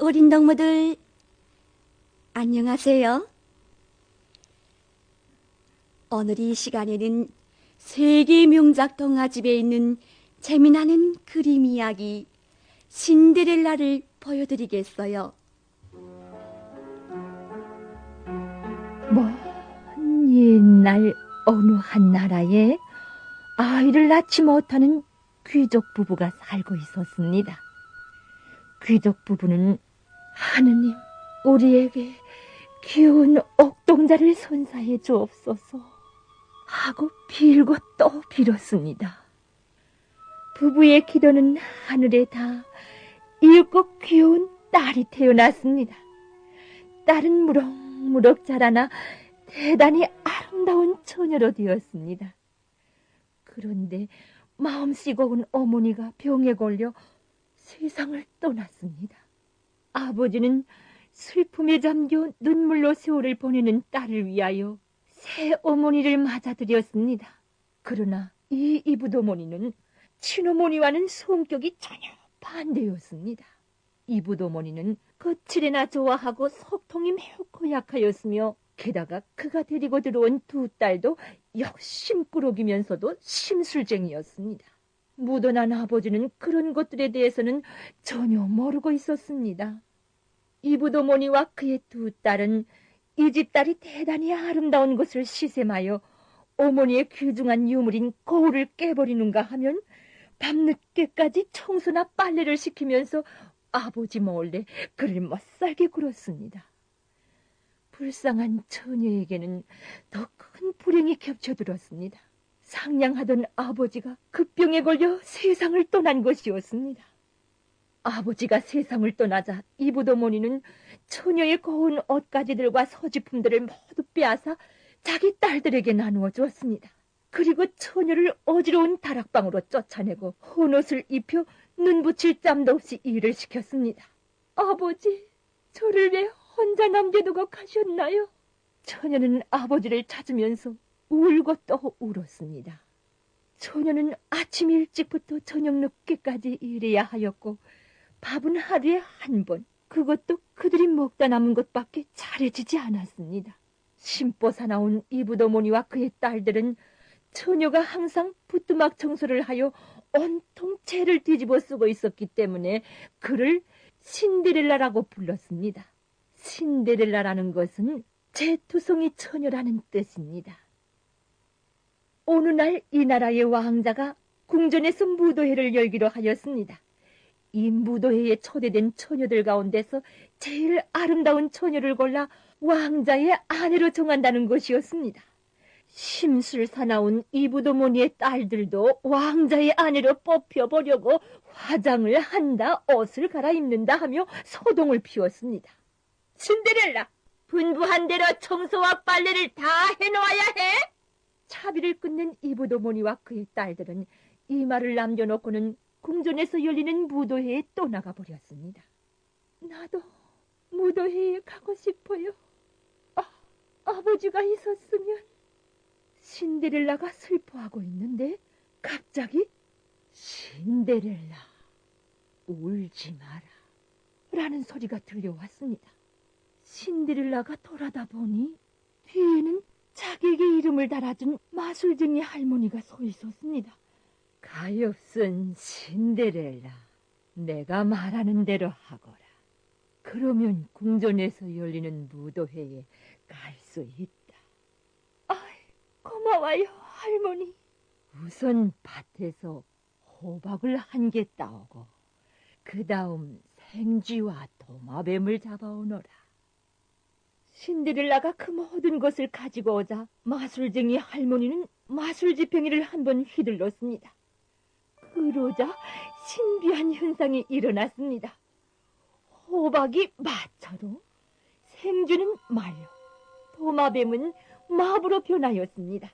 어린 동무들 안녕하세요. 오늘 이 시간에는 세계 명작 동화집에 있는 재미나는 그림 이야기 신데렐라를 보여드리겠어요. 먼 옛날 어느 한 나라에 아이를 낳지 못하는 귀족 부부가 살고 있었습니다. 귀족 부부는 하느님, 우리에게 귀여운 옥동자를 선사해 주옵소서 하고 빌고 또 빌었습니다. 부부의 기도는 하늘에 닿아 이윽고 귀여운 딸이 태어났습니다. 딸은 무럭무럭 자라나 대단히 아름다운 처녀로 되었습니다. 그런데 마음 쓰고온 어머니가 병에 걸려 세상을 떠났습니다. 아버지는 슬픔에 잠겨 눈물로 세월을 보내는 딸을 위하여 새 어머니를 맞아들였습니다. 그러나 이 이붓어머니는 친어머니와는 성격이 전혀 반대였습니다. 이붓어머니는 거칠에나 좋아하고 속통이 매우 고약하였으며 게다가 그가 데리고 들어온 두 딸도 욕심꾸러기면서도 심술쟁이였습니다. 묻어난 아버지는 그런 것들에 대해서는 전혀 모르고 있었습니다. 이붓어머니와 그의 두 딸은 이 집 딸이 대단히 아름다운 것을 시샘하여 어머니의 귀중한 유물인 거울을 깨버리는가 하면 밤늦게까지 청소나 빨래를 시키면서 아버지 몰래 그를 못살게 굴었습니다. 불쌍한 처녀에게는 더 큰 불행이 겹쳐들었습니다. 상냥하던 아버지가 급병에 걸려 세상을 떠난 것이었습니다. 아버지가 세상을 떠나자 이붓어머니는 처녀의 고운 옷가지들과 서지품들을 모두 빼앗아 자기 딸들에게 나누어 주었습니다. 그리고 처녀를 어지러운 다락방으로 쫓아내고 헌옷을 입혀 눈 붙일 짬도 없이 일을 시켰습니다. 아버지, 저를 왜 혼자 남겨두고 가셨나요? 처녀는 아버지를 찾으면서 울고 또 울었습니다. 처녀는 아침 일찍부터 저녁 늦게까지 일해야 하였고 밥은 하루에 한 번, 그것도 그들이 먹다 남은 것밖에 차려지지 않았습니다. 심보 사나운 이붓어머니와 그의 딸들은 처녀가 항상 부뚜막 청소를 하여 온통 채를 뒤집어 쓰고 있었기 때문에 그를 신데렐라라고 불렀습니다. 신데렐라라는 것은 재투성이 처녀라는 뜻입니다. 어느 날 이 나라의 왕자가 궁전에서 무도회를 열기로 하였습니다. 이 무도회에 초대된 처녀들 가운데서 제일 아름다운 처녀를 골라 왕자의 아내로 정한다는 것이었습니다. 심술사나운 이붓어머니의 딸들도 왕자의 아내로 뽑혀보려고 화장을 한다, 옷을 갈아입는다 하며 소동을 피웠습니다. 신데렐라, 분부한 대로 청소와 빨래를 다 해놓아야 해? 차비를 끊는 이붓어머니와 그의 딸들은 이 말을 남겨놓고는 궁전에서 열리는 무도회에 떠나가 버렸습니다. 나도 무도회에 가고 싶어요. 아버지가 있었으면. 신데렐라가 슬퍼하고 있는데 갑자기 신데렐라, 울지 마라 라는 소리가 들려왔습니다. 신데렐라가 돌아다 보니 뒤에는 자기에게 이름을 달아준 마술쟁이 할머니가 서 있었습니다. 가엾은 신데렐라, 내가 말하는 대로 하거라. 그러면 궁전에서 열리는 무도회에 갈 수 있다. 고마워요, 할머니. 우선 밭에서 호박을 한 개 따오고 그 다음 생쥐와 도마뱀을 잡아오너라. 신데렐라가 그 모든 것을 가지고 오자 마술쟁이 할머니는 마술지팽이를 한번 휘둘렀습니다. 그러자 신비한 현상이 일어났습니다. 호박이 마차로, 생쥐는 말로, 도마뱀은 마부로 변하였습니다.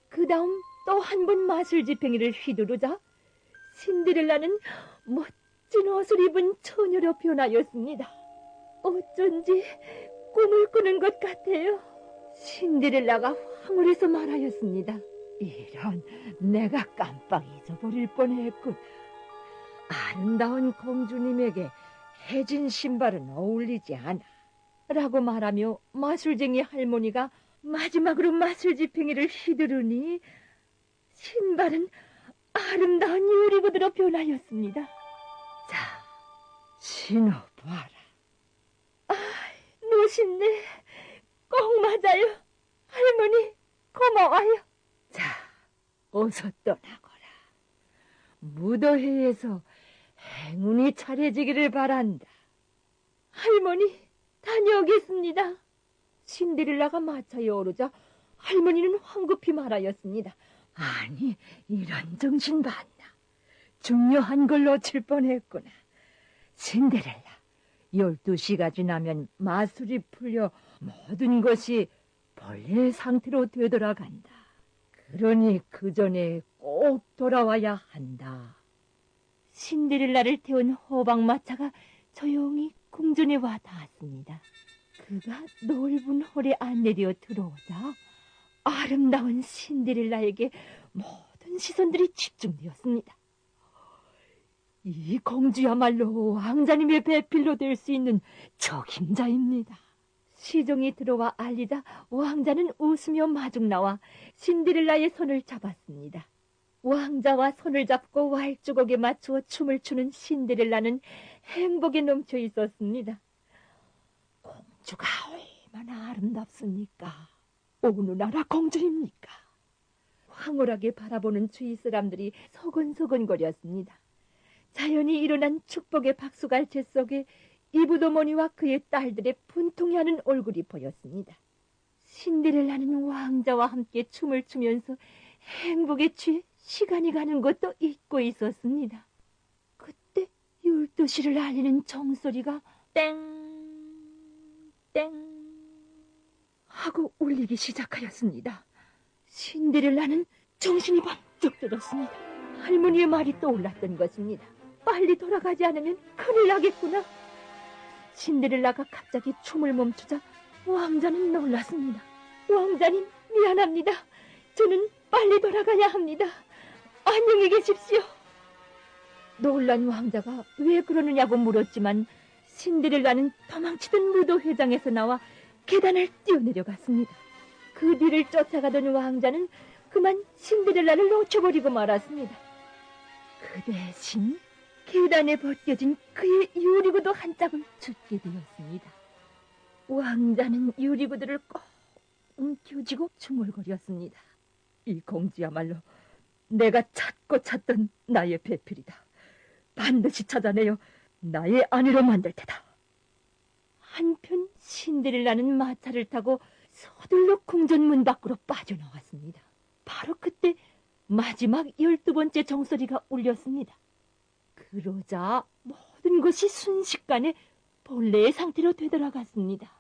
그 다음 또 한 번 마술지팽이를 휘두르자 신데렐라는 멋진 옷을 입은 처녀로 변하였습니다. 어쩐지 꿈을 꾸는 것 같아요. 신데렐라가 황홀해서 말하였습니다. 이런, 내가 깜빡 잊어버릴 뻔했군. 아름다운 공주님에게 해진 신발은 어울리지 않아. 라고 말하며 마술쟁이 할머니가 마지막으로 마술지팽이를 휘두르니 신발은 아름다운 유리구두로 변하였습니다. 자, 신어봐라. 아, 멋있네. 꼭 맞아요. 할머니, 고마워요. 자, 어서 떠나거라. 무더회에서 행운이 차려지기를 바란다. 할머니, 다녀오겠습니다. 신데렐라가 마차에 오르자 할머니는 황급히 말하였습니다. 아니, 이런 정신 봤나. 중요한 걸 놓칠 뻔했구나. 신데렐라, 12시가 지나면 마술이 풀려 모든 것이 본래의 상태로 되돌아간다. 그러니 그 전에 꼭 돌아와야 한다. 신데렐라를 태운 호박마차가 조용히 궁전에 와 닿았습니다. 그가 넓은 홀에 안내되어 들어오자 아름다운 신데렐라에게 모든 시선들이 집중되었습니다. 이 공주야말로 왕자님의 배필로 될 수 있는 적임자입니다. 시종이 들어와 알리자 왕자는 웃으며 마중 나와 신데렐라의 손을 잡았습니다. 왕자와 손을 잡고 왈주곡에 맞추어 춤을 추는 신데렐라는 행복에 넘쳐 있었습니다. 공주가 얼마나 아름답습니까? 어느 나라 공주입니까? 황홀하게 바라보는 주위 사람들이 소곤소곤거렸습니다. 자연히 일어난 축복의 박수갈채 속에 이브도모니와 그의 딸들의 분통해하는 얼굴이 보였습니다. 신데렐라는 왕자와 함께 춤을 추면서 행복에 취해 시간이 가는 것도 잊고 있었습니다. 그때 12시를 알리는 종소리가 땡, 땡 하고 울리기 시작하였습니다. 신데렐라는 정신이 번쩍 들었습니다. 할머니의 말이 떠올랐던 것입니다. 빨리 돌아가지 않으면 큰일 나겠구나. 신데렐라가 갑자기 춤을 멈추자 왕자는 놀랐습니다. 왕자님, 미안합니다. 저는 빨리 돌아가야 합니다. 안녕히 계십시오. 놀란 왕자가 왜 그러느냐고 물었지만 신데렐라는 도망치던 무도회장에서 나와 계단을 뛰어내려갔습니다. 그 뒤를 쫓아가던 왕자는 그만 신데렐라를 놓쳐버리고 말았습니다. 그 대신 계단에 벗겨진 그의 유리구두 한 짝을 줍게 되었습니다. 왕자는 유리구두를 꼭 움켜쥐고 중얼거렸습니다. 이 공주야말로 내가 찾고 찾던 나의 배필이다. 반드시 찾아내어 나의 아내로 만들 테다. 한편 신데렐라는 마차를 타고 서둘러 궁전 문 밖으로 빠져나왔습니다. 바로 그때 마지막 12번째 정소리가 울렸습니다. 그러자 모든 것이 순식간에 본래의 상태로 되돌아갔습니다.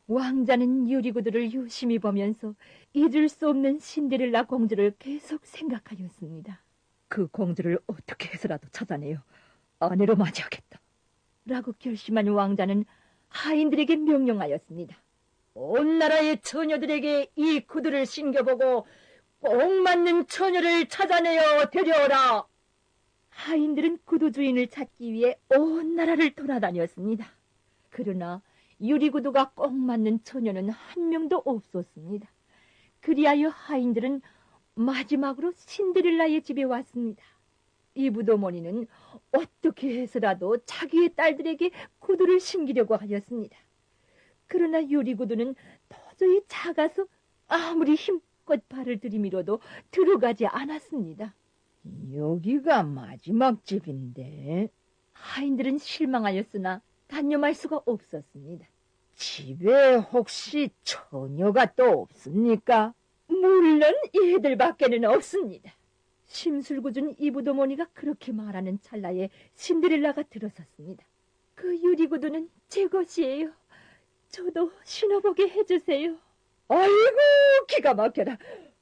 왕자는 유리구두를 유심히 보면서 잊을 수 없는 신데렐라 공주를 계속 생각하였습니다. 그 공주를 어떻게 해서라도 찾아내어 아내로 맞이하겠다. 라고 결심한 왕자는 하인들에게 명령하였습니다. 온 나라의 처녀들에게 이 구두를 신겨보고 꼭 맞는 처녀를 찾아내어 데려오라. 하인들은 구두 주인을 찾기 위해 온 나라를 돌아다녔습니다. 그러나 유리구두가 꼭 맞는 처녀는 한 명도 없었습니다. 그리하여 하인들은 마지막으로 신데렐라의 집에 왔습니다. 이브도모니는 어떻게 해서라도 자기의 딸들에게 구두를 신기려고 하였습니다. 그러나 유리구두는 도저히 작아서 아무리 힘껏 발을 들이밀어도 들어가지 않았습니다. 여기가 마지막 집인데. 하인들은 실망하였으나 단념할 수가 없었습니다. 집에 혹시 처녀가 또 없습니까? 물론 얘들밖에는 없습니다. 심술궂은 이브도모니가 그렇게 말하는 찰나에 신데렐라가 들어섰습니다. 그 유리구두는 제 것이에요. 저도 신어보게 해주세요. 아이고, 기가 막혀라.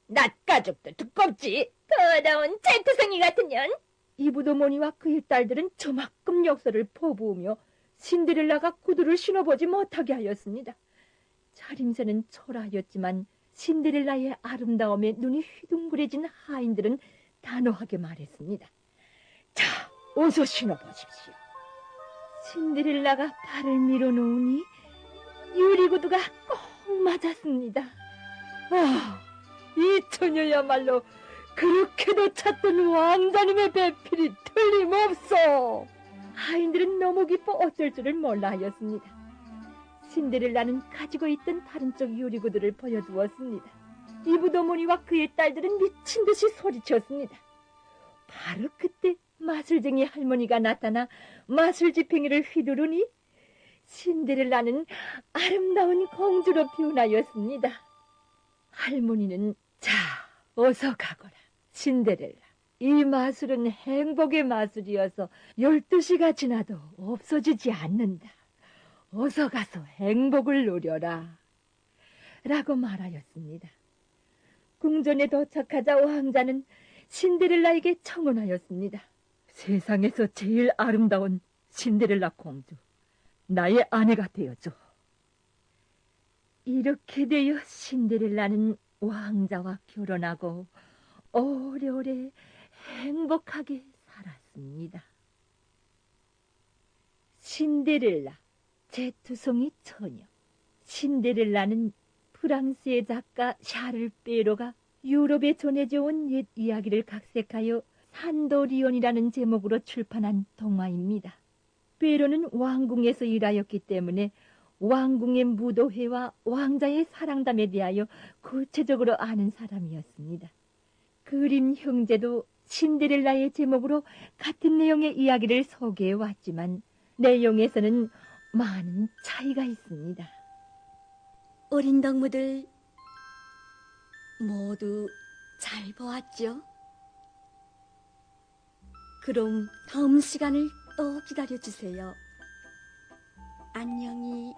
낯가죽도 두껍지. 더러운 쟁투성이 같은 년. 이브도모니와 그의 딸들은 저만큼 역사를 퍼부으며 신데렐라가 구두를 신어보지 못하게 하였습니다. 차림새는 초라하였지만 신데렐라의 아름다움에 눈이 휘둥그레진 하인들은 단호하게 말했습니다. 자, 어서 신어보십시오. 신데렐라가 발을 밀어놓으니 유리구두가 꼭 맞았습니다. 아, 이 처녀야말로 그렇게도 찾던 왕자님의 배필이 틀림없어. 하인들은 너무 기뻐 어쩔 줄을 몰라 하였습니다. 신데렐라는 가지고 있던 다른 쪽 유리구두를 보여주었습니다. 이브도모니와 그의 딸들은 미친 듯이 소리쳤습니다. 바로 그때 마술쟁이 할머니가 나타나 마술지팽이를 휘두르니 신데렐라는 아름다운 공주로 변하였습니다. 할머니는 자, 어서 가거라. 신데렐라, 이 마술은 행복의 마술이어서 12시가 지나도 없어지지 않는다. 어서 가서 행복을 누려라. 라고 말하였습니다. 궁전에 도착하자 왕자는 신데렐라에게 청혼하였습니다. 세상에서 제일 아름다운 신데렐라 공주, 나의 아내가 되어줘. 이렇게 되어 신데렐라는 왕자와 결혼하고 오래오래 행복하게 살았습니다. 신데렐라, 제투성이 처녀. 신데렐라는 프랑스의 작가 샤를 베로가 유럽에 전해져온 옛 이야기를 각색하여 산도리온이라는 제목으로 출판한 동화입니다. 베로는 왕궁에서 일하였기 때문에 왕궁의 무도회와 왕자의 사랑담에 대하여 구체적으로 아는 사람이었습니다. 그림 형제도 신데렐라의 제목으로 같은 내용의 이야기를 소개해 왔지만 내용에서는 많은 차이가 있습니다. 어린 덕무들 모두 잘 보았죠? 그럼 다음 시간을 또 기다려주세요. 안녕히